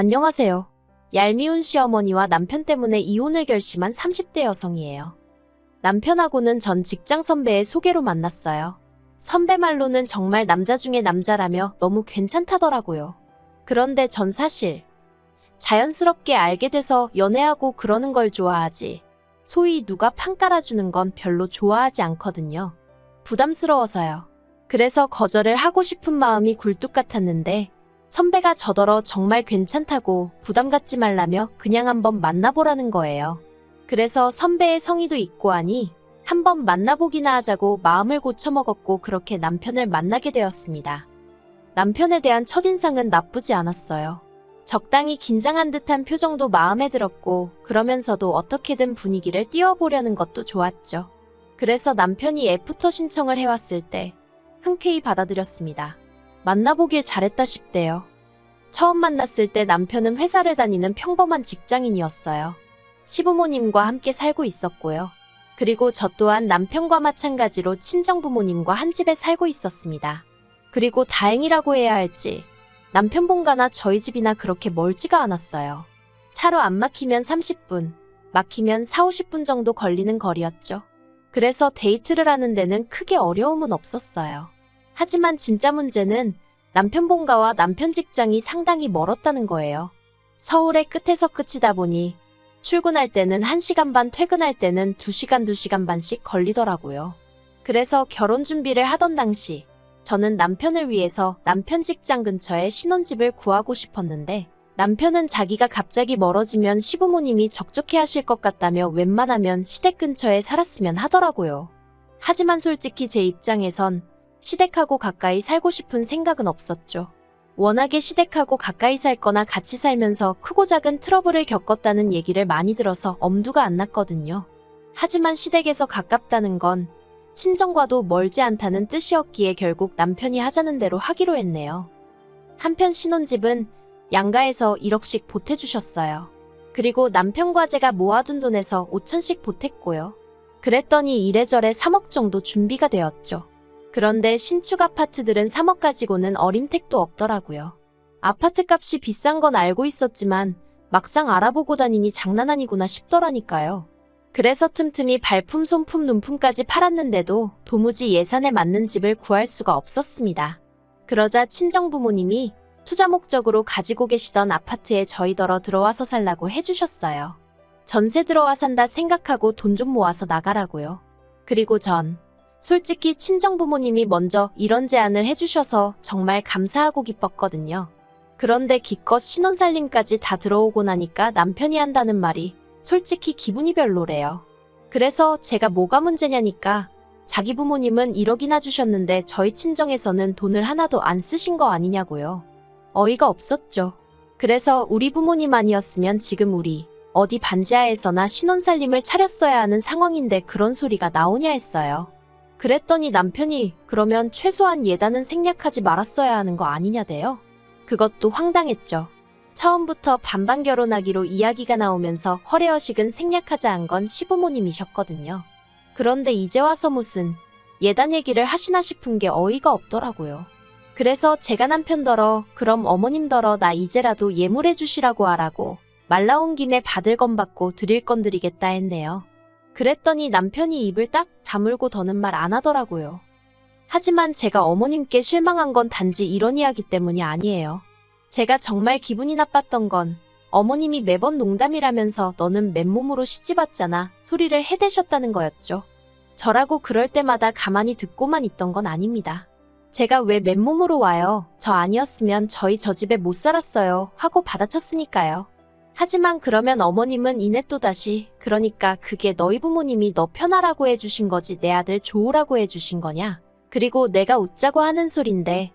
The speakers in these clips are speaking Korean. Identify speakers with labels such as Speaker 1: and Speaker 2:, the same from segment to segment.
Speaker 1: 안녕하세요. 얄미운 시어머니와 남편 때문에 이혼을 결심한 30대 여성이에요. 남편하고는 전 직장 선배의 소개로 만났어요. 선배 말로는 정말 남자 중에 남자라며 너무 괜찮다더라고요. 그런데 전 사실 자연스럽게 알게 돼서 연애하고 그러는 걸 좋아하지, 소위 누가 판 깔아주는 건 별로 좋아하지 않거든요. 부담스러워서요. 그래서 거절을 하고 싶은 마음이 굴뚝 같았는데 선배가 저더러 정말 괜찮다고 부담 갖지 말라며 그냥 한번 만나보라는 거예요. 그래서 선배의 성의도 있고 하니 한번 만나보기나 하자고 마음을 고쳐먹었고 그렇게 남편을 만나게 되었습니다. 남편에 대한 첫인상은 나쁘지 않았어요. 적당히 긴장한 듯한 표정도 마음에 들었고 그러면서도 어떻게든 분위기를 띄워보려는 것도 좋았죠. 그래서 남편이 애프터 신청을 해왔을 때 흔쾌히 받아들였습니다. 만나보길 잘했다 싶대요. 처음 만났을 때 남편은 회사를 다니는 평범한 직장인이었어요. 시부모님과 함께 살고 있었고요. 그리고 저 또한 남편과 마찬가지로 친정부모님과 한 집에 살고 있었습니다. 그리고 다행이라고 해야 할지 남편 본가나 저희 집이나 그렇게 멀지가 않았어요. 차로 안 막히면 30분, 막히면 4, 50분 정도 걸리는 거리였죠. 그래서 데이트를 하는 데는 크게 어려움은 없었어요. 하지만 진짜 문제는 남편 본가와 남편 직장이 상당히 멀었다는 거예요. 서울의 끝에서 끝이다 보니 출근할 때는 1시간 반, 퇴근할 때는 2시간, 2시간 반씩 걸리더라고요. 그래서 결혼 준비를 하던 당시 저는 남편을 위해서 남편 직장 근처에 신혼집을 구하고 싶었는데 남편은 자기가 갑자기 멀어지면 시부모님이 적적해하실 것 같다며 웬만하면 시댁 근처에 살았으면 하더라고요. 하지만 솔직히 제 입장에선 시댁하고 가까이 살고 싶은 생각은 없었죠. 워낙에 시댁하고 가까이 살거나 같이 살면서 크고 작은 트러블을 겪었다는 얘기를 많이 들어서 엄두가 안 났거든요. 하지만 시댁에서 가깝다는 건 친정과도 멀지 않다는 뜻이었기에 결국 남편이 하자는 대로 하기로 했네요. 한편 신혼집은 양가에서 1억씩 보태주셨어요. 그리고 남편과 제가 모아둔 돈에서 5천씩 보탰고요. 그랬더니 이래저래 3억 정도 준비가 되었죠. 그런데 신축 아파트들은 3억 가지고는 어림택도 없더라고요. 아파트 값이 비싼 건 알고 있었지만 막상 알아보고 다니니 장난 아니구나 싶더라니까요. 그래서 틈틈이 발품, 손품, 눈품까지 팔았는데도 도무지 예산에 맞는 집을 구할 수가 없었습니다. 그러자 친정부모님이 투자 목적으로 가지고 계시던 아파트에 저희더러 들어와서 살라고 해주셨어요. 전세 들어와 산다 생각하고 돈 좀 모아서 나가라고요. 그리고 전 솔직히 친정부모님이 먼저 이런 제안을 해주셔서 정말 감사하고 기뻤거든요. 그런데 기껏 신혼살림까지 다 들어오고 나니까 남편이 한다는 말이 솔직히 기분이 별로래요. 그래서 제가 뭐가 문제냐니까 자기 부모님은 1억이나 주셨는데 저희 친정에서는 돈을 하나도 안 쓰신 거 아니냐고요. 어이가 없었죠. 그래서 우리 부모님 아니었으면 지금 우리 어디 반지하에서나 신혼살림을 차렸어야 하는 상황인데 그런 소리가 나오냐 했어요. 그랬더니 남편이 그러면 최소한 예단은 생략하지 말았어야 하는 거 아니냐대요. 그것도 황당했죠. 처음부터 반반 결혼하기로 이야기가 나오면서 허례허식은 생략하자 한 건 시부모님이셨거든요. 그런데 이제 와서 무슨 예단 얘기를 하시나 싶은 게 어이가 없더라고요. 그래서 제가 남편더러 그럼 어머님더러 나 이제라도 예물해 주시라고 하라고 말 나온 김에 받을 건 받고 드릴 건 드리겠다 했네요. 그랬더니 남편이 입을 딱 다물고 더는 말 안 하더라고요. 하지만 제가 어머님께 실망한 건 단지 이런 이야기 때문이 아니에요. 제가 정말 기분이 나빴던 건 어머님이 매번 농담이라면서 너는 맨몸으로 시집왔잖아 소리를 해대셨다는 거였죠. 저라고 그럴 때마다 가만히 듣고만 있던 건 아닙니다. 제가 왜 맨몸으로 와요? 저 아니었으면 저희 저 집에 못 살았어요 하고 받아쳤으니까요. 하지만 그러면 어머님은 이내 또다시 그러니까 그게 너희 부모님이 너 편하라고 해주신 거지 내 아들 좋으라고 해주신 거냐? 그리고 내가 웃자고 하는 소린데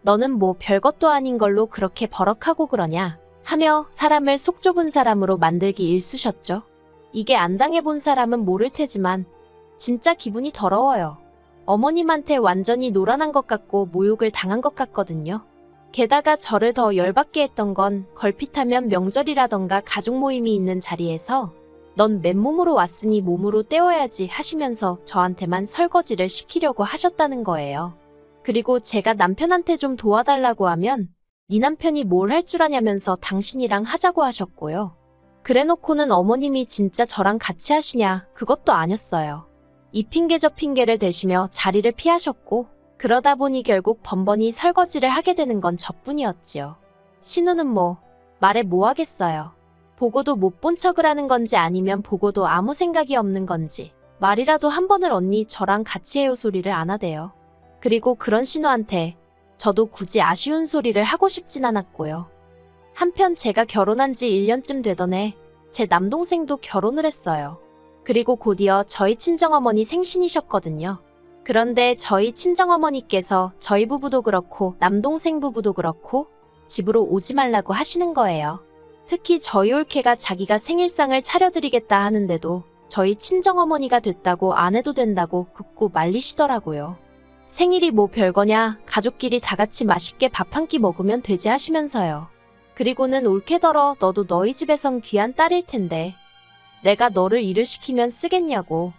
Speaker 1: 너는 뭐 별것도 아닌 걸로 그렇게 버럭하고 그러냐? 하며 사람을 속 좁은 사람으로 만들기 일쑤셨죠. 이게 안 당해본 사람은 모를 테지만 진짜 기분이 더러워요. 어머님한테 완전히 노란한 것 같고 모욕을 당한 것 같거든요. 게다가 저를 더 열받게 했던 건 걸핏하면 명절이라던가 가족 모임이 있는 자리에서 넌 맨몸으로 왔으니 몸으로 때워야지 하시면서 저한테만 설거지를 시키려고 하셨다는 거예요. 그리고 제가 남편한테 좀 도와달라고 하면 네 남편이 뭘 할 줄 아냐면서 당신이랑 하자고 하셨고요. 그래놓고는 어머님이 진짜 저랑 같이 하시냐, 그것도 아니었어요. 이 핑계 저 핑계를 대시며 자리를 피하셨고, 그러다 보니 결국 번번이 설거지를 하게 되는 건 저뿐이었지요. 신우는 말해 뭐 하겠어요. 보고도 못 본 척을 하는 건지 아니면 보고도 아무 생각이 없는 건지 말이라도 한 번을 언니 저랑 같이 해요 소리를 안 하대요. 그리고 그런 신우한테 저도 굳이 아쉬운 소리를 하고 싶진 않았고요. 한편 제가 결혼한 지 1년쯤 되던 해 제 남동생도 결혼을 했어요. 그리고 곧이어 저희 친정어머니 생신이셨거든요. 그런데 저희 친정어머니께서 저희 부부도 그렇고 남동생 부부도 그렇고 집으로 오지 말라고 하시는 거예요. 특히 저희 올케가 자기가 생일상을 차려드리겠다 하는데도 저희 친정어머니가 됐다고 안 해도 된다고 극구 말리시더라고요. 생일이 뭐 별거냐, 가족끼리 다 같이 맛있게 밥 한 끼 먹으면 되지 하시면서요. 그리고는 올케더러 너도 너희 집에선 귀한 딸일 텐데 내가 너를 일을 시키면 쓰겠냐고,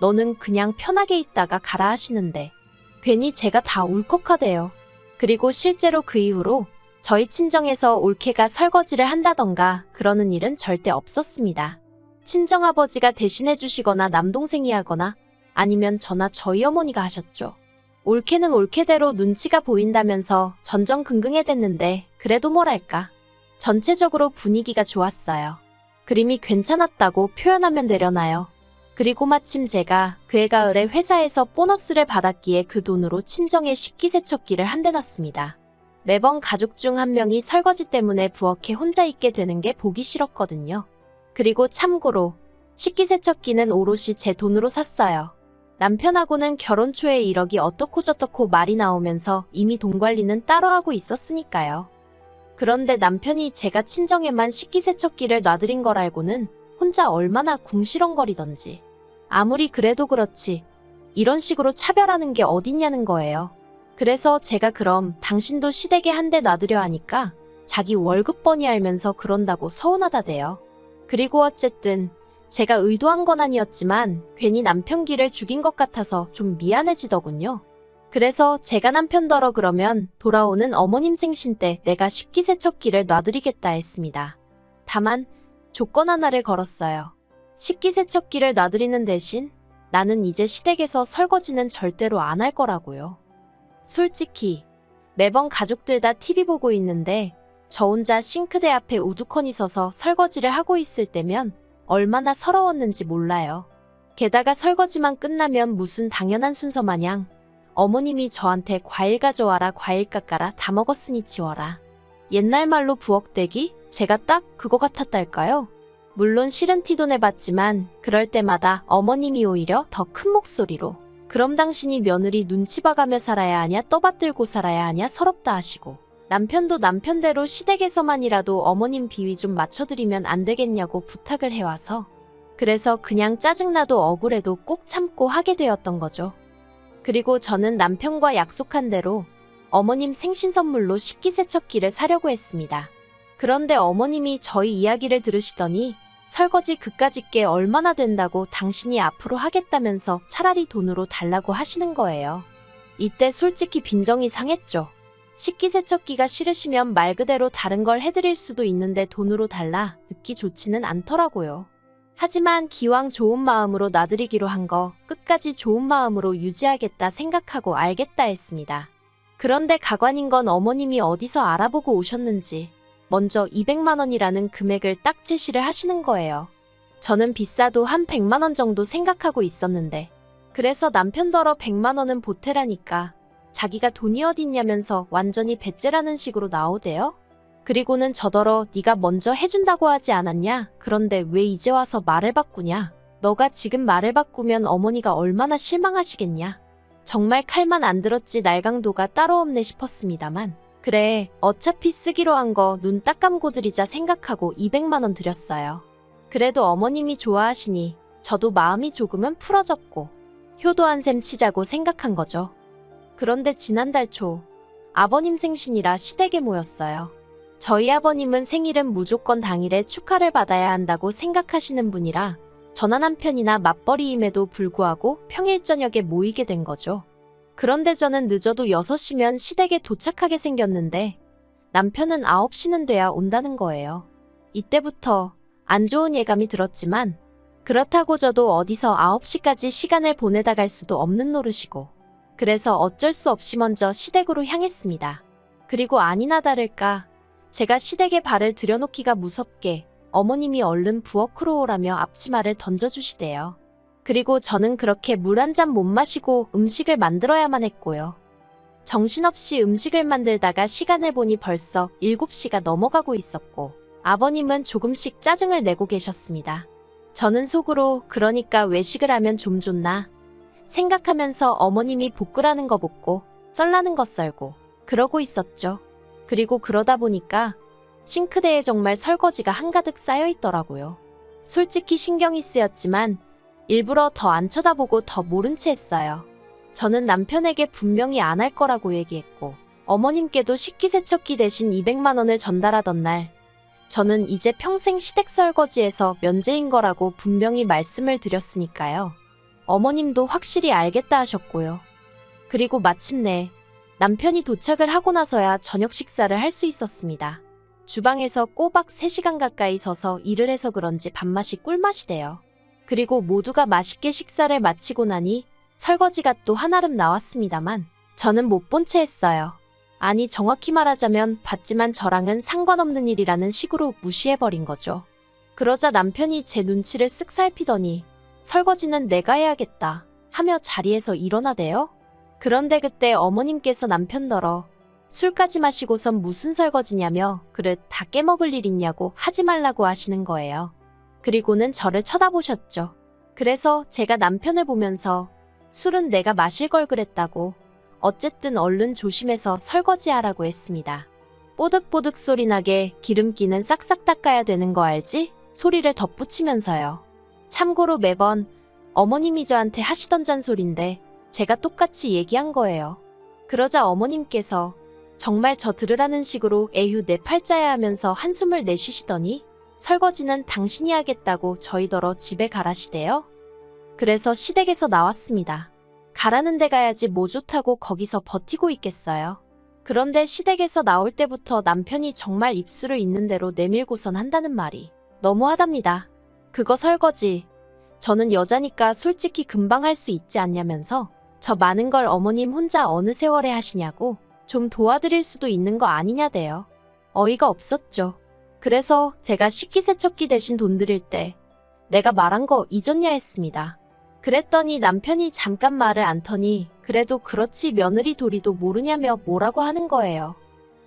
Speaker 1: 너는 그냥 편하게 있다가 가라 하시는데 괜히 제가 다 울컥하대요. 그리고 실제로 그 이후로 저희 친정에서 올케가 설거지를 한다던가 그러는 일은 절대 없었습니다. 친정아버지가 대신해 주시거나 남동생이 하거나 아니면 저나 저희 어머니가 하셨죠. 올케는 올케대로 눈치가 보인다면서 전전긍긍해댔는데 그래도 뭐랄까, 전체적으로 분위기가 좋았어요. 그림이 괜찮았다고 표현하면 되려나요? 그리고 마침 제가 그해 가을에 회사에서 보너스를 받았기에 그 돈으로 친정에 식기세척기를 한 대 놨습니다. 매번 가족 중 한 명이 설거지 때문에 부엌에 혼자 있게 되는 게 보기 싫었거든요. 그리고 참고로 식기세척기는 오롯이 제 돈으로 샀어요. 남편하고는 결혼 초에 1억이 어떻고 저떻고 말이 나오면서 이미 돈 관리는 따로 하고 있었으니까요. 그런데 남편이 제가 친정에만 식기세척기를 놔드린 걸 알고는 혼자 얼마나 궁시렁거리던지. 아무리 그래도 그렇지 이런 식으로 차별하는 게 어딨냐는 거예요. 그래서 제가 그럼 당신도 시댁에 한 대 놔드려 하니까 자기 월급 뻔히 알면서 그런다고 서운하다대요. 그리고 어쨌든 제가 의도한 건 아니었지만 괜히 남편 기를 죽인 것 같아서 좀 미안해지더군요. 그래서 제가 남편더러 그러면 돌아오는 어머님 생신 때 내가 식기세척기를 놔드리겠다 했습니다. 다만 조건 하나를 걸었어요. 식기세척기를 놔드리는 대신 나는 이제 시댁에서 설거지는 절대로 안 할 거라고요. 솔직히 매번 가족들 다 TV 보고 있는데 저 혼자 싱크대 앞에 우두커니 서서 설거지를 하고 있을 때면 얼마나 서러웠는지 몰라요. 게다가 설거지만 끝나면 무슨 당연한 순서 마냥 어머님이 저한테 과일 가져와라, 과일 깎아라, 다 먹었으니 치워라. 옛날 말로 부엌대기? 제가 딱 그거 같았달까요? 물론 싫은 티도 내봤지만 그럴 때마다 어머님이 오히려 더 큰 목소리로 그럼 당신이 며느리 눈치 봐가며 살아야 하냐, 떠받들고 살아야 하냐, 서럽다 하시고, 남편도 남편대로 시댁에서만이라도 어머님 비위 좀 맞춰드리면 안 되겠냐고 부탁을 해와서 그래서 그냥 짜증나도 억울해도 꾹 참고 하게 되었던 거죠. 그리고 저는 남편과 약속한 대로 어머님 생신 선물로 식기세척기를 사려고 했습니다. 그런데 어머님이 저희 이야기를 들으시더니 설거지 그까짓 게 얼마나 된다고 당신이 앞으로 하겠다면서 차라리 돈으로 달라고 하시는 거예요. 이때 솔직히 빈정이 상했죠. 식기세척기가 싫으시면 말 그대로 다른 걸 해드릴 수도 있는데 돈으로 달라 듣기 좋지는 않더라고요. 하지만 기왕 좋은 마음으로 놔드리기로 한 거 끝까지 좋은 마음으로 유지하겠다 생각하고 알겠다 했습니다. 그런데 가관인 건 어머님이 어디서 알아보고 오셨는지 먼저 200만 원이라는 금액을 딱 제시를 하시는 거예요. 저는 비싸도 한 100만 원 정도 생각하고 있었는데 그래서 남편더러 100만 원은 보태라니까 자기가 돈이 어딨냐면서 완전히 배째라는 식으로 나오대요. 그리고는 저더러 네가 먼저 해준다고 하지 않았냐? 그런데 왜 이제 와서 말을 바꾸냐? 너가 지금 말을 바꾸면 어머니가 얼마나 실망하시겠냐? 정말 칼만 안 들었지 날강도가 따로 없네 싶었습니다만 그래 어차피 쓰기로 한 거 눈 딱 감고 드리자 생각하고 200만 원 드렸어요. 그래도 어머님이 좋아하시니 저도 마음이 조금은 풀어졌고 효도한 셈 치자고 생각한 거죠. 그런데 지난달 초 아버님 생신이라 시댁에 모였어요. 저희 아버님은 생일은 무조건 당일에 축하를 받아야 한다고 생각하시는 분이라 저나 남편이나 맞벌이임에도 불구하고 평일 저녁에 모이게 된 거죠. 그런데 저는 늦어도 6시면 시댁에 도착하게 생겼는데 남편은 9시는 돼야 온다는 거예요. 이때부터 안 좋은 예감이 들었지만 그렇다고 저도 어디서 9시까지 시간을 보내다 갈 수도 없는 노릇이고 그래서 어쩔 수 없이 먼저 시댁으로 향했습니다. 그리고 아니나 다를까 제가 시댁에 발을 들여놓기가 무섭게 어머님이 얼른 부엌으로 오라며 앞치마를 던져주시대요. 그리고 저는 그렇게 물 한 잔 못 마시고 음식을 만들어야만 했고요. 정신없이 음식을 만들다가 시간을 보니 벌써 7시가 넘어가고 있었고 아버님은 조금씩 짜증을 내고 계셨습니다. 저는 속으로 그러니까 외식을 하면 좀 좋나 생각하면서 어머님이 볶으라는 거 볶고 썰라는 거 썰고 그러고 있었죠. 그리고 그러다 보니까 싱크대에 정말 설거지가 한가득 쌓여 있더라고요. 솔직히 신경이 쓰였지만 일부러 더 안 쳐다보고 더 모른 채 했어요. 저는 남편에게 분명히 안 할 거라고 얘기했고 어머님께도 식기세척기 대신 200만 원을 전달하던 날 저는 이제 평생 시댁 설거지에서 면제인 거라고 분명히 말씀을 드렸으니까요. 어머님도 확실히 알겠다 하셨고요. 그리고 마침내 남편이 도착을 하고 나서야 저녁 식사를 할 수 있었습니다. 주방에서 꼬박 3시간 가까이 서서 일을 해서 그런지 밥맛이 꿀맛이대요. 그리고 모두가 맛있게 식사를 마치고 나니 설거지가 또 한아름 나왔습니다만 저는 못 본 채 했어요. 아니 정확히 말하자면 봤지만 저랑은 상관없는 일이라는 식으로 무시해버린 거죠. 그러자 남편이 제 눈치를 쓱 살피더니 설거지는 내가 해야겠다 하며 자리에서 일어나대요. 그런데 그때 어머님께서 남편더러 술까지 마시고선 무슨 설거지냐며 그릇 다 깨먹을 일 있냐고 하지 말라고 하시는 거예요. 그리고는 저를 쳐다보셨죠. 그래서 제가 남편을 보면서 술은 내가 마실 걸 그랬다고 어쨌든 얼른 조심해서 설거지하라고 했습니다. 뽀득뽀득 소리 나게 기름기는 싹싹 닦아야 되는 거 알지? 소리를 덧붙이면서요. 참고로 매번 어머님이 저한테 하시던 잔소리인데 제가 똑같이 얘기한 거예요. 그러자 어머님께서 정말 저 들으라는 식으로 에휴 내 팔자야 하면서 한숨을 내쉬시더니 설거지는 당신이 하겠다고 저희더러 집에 가라시대요. 그래서 시댁에서 나왔습니다. 가라는 데 가야지 뭐 좋다고 거기서 버티고 있겠어요. 그런데 시댁에서 나올 때부터 남편이 정말 입술을 있는 대로 내밀고선 한다는 말이 너무하답니다. 그거 설거지. 저는 여자니까 솔직히 금방 할 수 있지 않냐면서 저 많은 걸 어머님 혼자 어느 세월에 하시냐고 좀 도와드릴 수도 있는 거 아니냐대요. 어이가 없었죠. 그래서 제가 식기세척기 대신 돈 드릴 때 내가 말한 거 잊었냐 했습니다. 그랬더니 남편이 잠깐 말을 안 터니 그래도 그렇지 며느리 도리도 모르냐며 뭐라고 하는 거예요.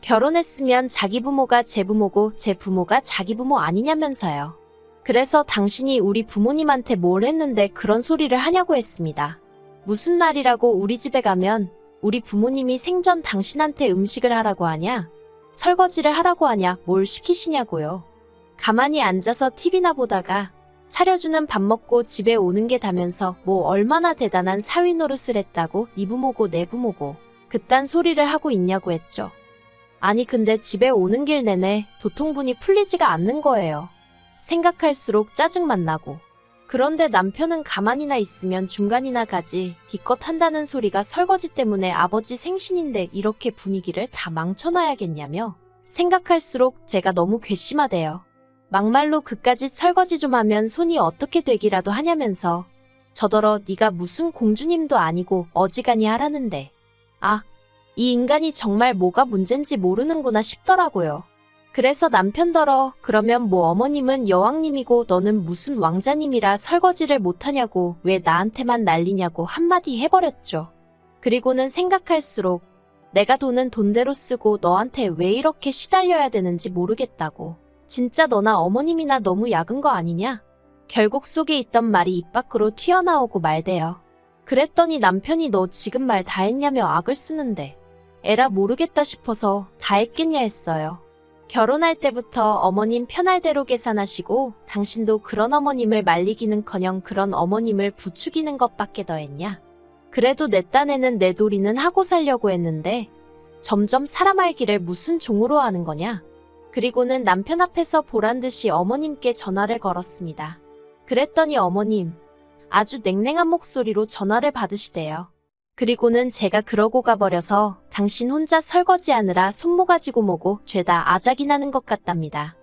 Speaker 1: 결혼했으면 자기 부모가 제 부모고 제 부모가 자기 부모 아니냐면서요. 그래서 당신이 우리 부모님한테 뭘 했는데 그런 소리를 하냐고 했습니다. 무슨 날이라고 우리 집에 가면 우리 부모님이 생전 당신한테 음식을 하라고 하냐? 설거지를 하라고 하냐? 뭘 시키시냐고요. 가만히 앉아서 TV나 보다가 차려주는 밥 먹고 집에 오는 게 다면서 뭐 얼마나 대단한 사위 노릇을 했다고 네 부모고 내 부모고 그딴 소리를 하고 있냐고 했죠. 아니 근데 집에 오는 길 내내 도통분이 풀리지가 않는 거예요. 생각할수록 짜증만 나고. 그런데 남편은 가만히나 있으면 중간이나 가지 기껏 한다는 소리가 설거지 때문에 아버지 생신인데 이렇게 분위기를 다 망쳐놔야겠냐며 생각할수록 제가 너무 괘씸하대요. 막말로 그까짓 설거지 좀 하면 손이 어떻게 되기라도 하냐면서 저더러 네가 무슨 공주님도 아니고 어지간히 하라는데 아, 이 인간이 정말 뭐가 문젠지 모르는구나 싶더라고요. 그래서 남편더러 그러면 뭐 어머님은 여왕님이고 너는 무슨 왕자님이라 설거지를 못하냐고 왜 나한테만 난리냐고 한마디 해버렸죠. 그리고는 생각할수록 내가 돈은 돈대로 쓰고 너한테 왜 이렇게 시달려야 되는지 모르겠다고. 진짜 너나 어머님이나 너무 약은 거 아니냐? 결국 속에 있던 말이 입 밖으로 튀어나오고 말대요. 그랬더니 남편이 너 지금 말 다 했냐며 악을 쓰는데 에라 모르겠다 싶어서 다 했겠냐 했어요. 결혼할 때부터 어머님 편할 대로 계산하시고 당신도 그런 어머님을 말리기는커녕 그런 어머님을 부추기는 것밖에 더 했냐? 그래도 내 딴에는 내 도리는 하고 살려고 했는데 점점 사람 알기를 무슨 종으로 하는 거냐? 그리고는 남편 앞에서 보란듯이 어머님께 전화를 걸었습니다. 그랬더니 어머님 아주 냉랭한 목소리로 전화를 받으시대요. 그리고는 제가 그러고 가버려서 당신 혼자 설거지하느라 손모가지고 뭐고 죄다 아작이 나는 것 같답니다.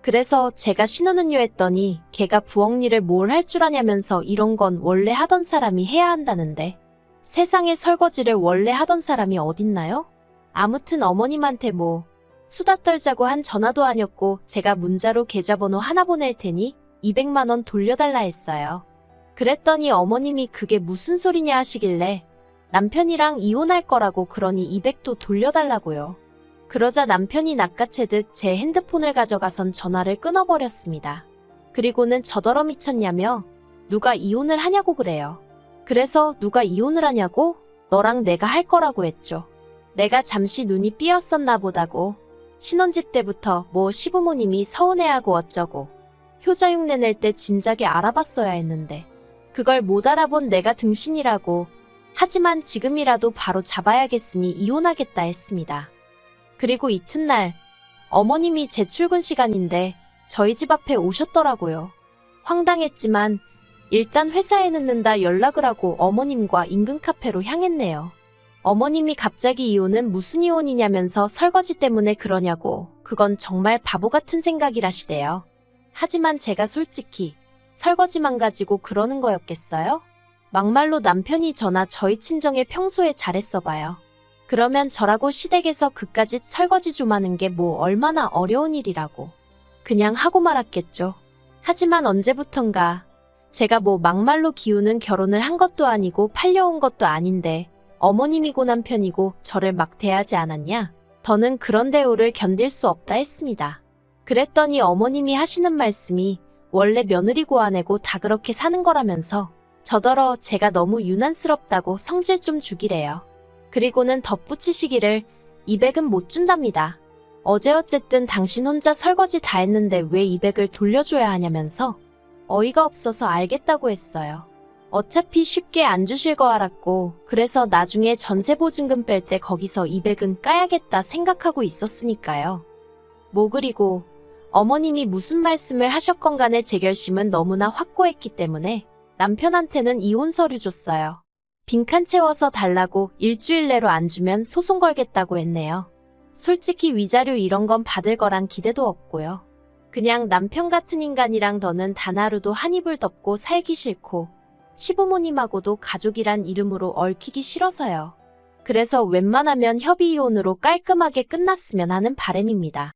Speaker 1: 그래서 제가 신우는요 했더니 걔가 부엌 일을 뭘 할 줄 아냐면서 이런 건 원래 하던 사람이 해야 한다는데 세상에 설거지를 원래 하던 사람이 어딨나요? 아무튼 어머님한테 뭐 수다 떨자고 한 전화도 아니었고 제가 문자로 계좌번호 하나 보낼 테니 200만 원 돌려달라 했어요. 그랬더니 어머님이 그게 무슨 소리냐 하시길래 남편이랑 이혼할 거라고 그러니 200도 돌려달라고요. 그러자 남편이 낚아채듯 제 핸드폰을 가져가선 전화를 끊어버렸습니다. 그리고는 저더러 미쳤냐며 누가 이혼을 하냐고 그래요. 그래서 누가 이혼을 하냐고? 너랑 내가 할 거라고 했죠. 내가 잠시 눈이 삐었었나 보다고. 신혼집 때부터 뭐 시부모님이 서운해하고 어쩌고. 효자 흉내 낼 때 진작에 알아봤어야 했는데. 그걸 못 알아본 내가 등신이라고. 하지만 지금이라도 바로 잡아야겠으니 이혼하겠다 했습니다. 그리고 이튿날 어머님이 제 출근 시간인데 저희 집 앞에 오셨더라고요. 황당했지만 일단 회사에 늦는다 연락을 하고 어머님과 인근 카페로 향했네요. 어머님이 갑자기 이혼은 무슨 이혼이냐면서 설거지 때문에 그러냐고. 그건 정말 바보 같은 생각이라시대요. 하지만 제가 솔직히 설거지만 가지고 그러는 거였겠어요? 막말로 남편이 저나 저희 친정에 평소에 잘했어 봐요. 그러면 저라고 시댁에서 그까짓 설거지 좀 하는 게 뭐 얼마나 어려운 일이라고. 그냥 하고 말았겠죠. 하지만 언제부턴가 제가 뭐 막말로 기우는 결혼을 한 것도 아니고 팔려온 것도 아닌데 어머님이고 남편이고 저를 막 대하지 않았냐? 더는 그런 대우를 견딜 수 없다 했습니다. 그랬더니 어머님이 하시는 말씀이 원래 며느리고 아내고 다 그렇게 사는 거라면서 저더러 제가 너무 유난스럽다고 성질 좀 주기래요. 그리고는 덧붙이시기를 200은 못 준답니다. 어제 어쨌든 당신 혼자 설거지 다 했는데 왜 200을 돌려줘야 하냐면서 어이가 없어서 알겠다고 했어요. 어차피 쉽게 안 주실 거 알았고 그래서 나중에 전세보증금 뺄 때 거기서 200은 까야겠다 생각하고 있었으니까요. 뭐 그리고 어머님이 무슨 말씀을 하셨건 간에 제 결심은 너무나 확고했기 때문에 남편한테는 이혼 서류 줬어요. 빈칸 채워서 달라고 일주일 내로 안 주면 소송 걸겠다고 했네요. 솔직히 위자료 이런 건 받을 거란 기대도 없고요. 그냥 남편 같은 인간이랑 더는 단 하루도 한 이불 덮고 살기 싫고 시부모님하고도 가족이란 이름으로 얽히기 싫어서요. 그래서 웬만하면 협의 이혼으로 깔끔하게 끝났으면 하는 바람입니다.